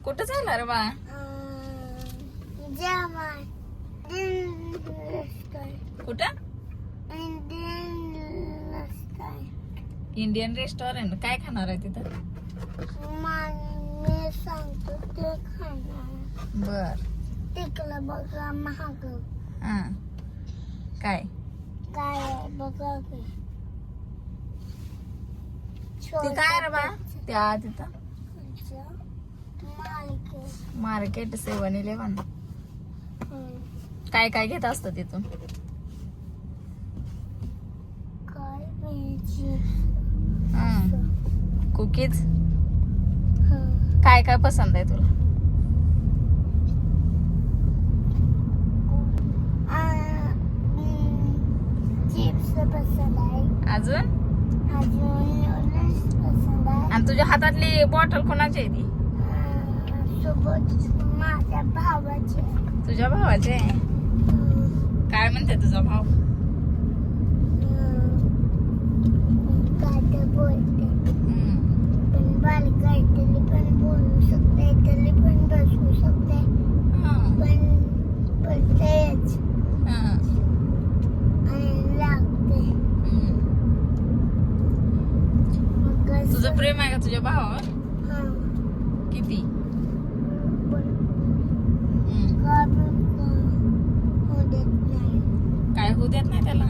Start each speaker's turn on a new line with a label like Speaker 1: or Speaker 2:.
Speaker 1: कुठं चालला रे बा? कुठं? Indian restaurant. काय खाणार आहे तिथं?
Speaker 2: मी सांगतो ते खाणार.
Speaker 1: बर.
Speaker 2: तिकडं बघा महाग
Speaker 1: हा. काय
Speaker 2: काय आहे बघा की.
Speaker 1: ते काय रे बा? त्या तिथं मार्केट 7-11. काय काय घेत असतं तिथून?
Speaker 2: काय पाहिजे?
Speaker 1: कुकीज. काय काय पसंत आहे तुला?
Speaker 2: चिप्स पसंद आहे.
Speaker 1: अजून
Speaker 2: नूडल्स पसंद आहे.
Speaker 1: आणि तुझ्या हातातली बॉटल कोणाची आहे ती?
Speaker 2: सोबत माझ्या भावाचे.
Speaker 1: तुझ्या भावाचे. काय म्हणते तुझा भाव?
Speaker 2: काय तर बोलते पण बारीक आहे तरी पण बोलू शकते तरी पण बसू शकते पण बोलतेच आणि लागते. मग
Speaker 1: तुझं प्रेम आहे का तुझ्या भावावर? किती?
Speaker 2: होऊ देत नाही.
Speaker 1: काय होऊ देत नाही त्याला?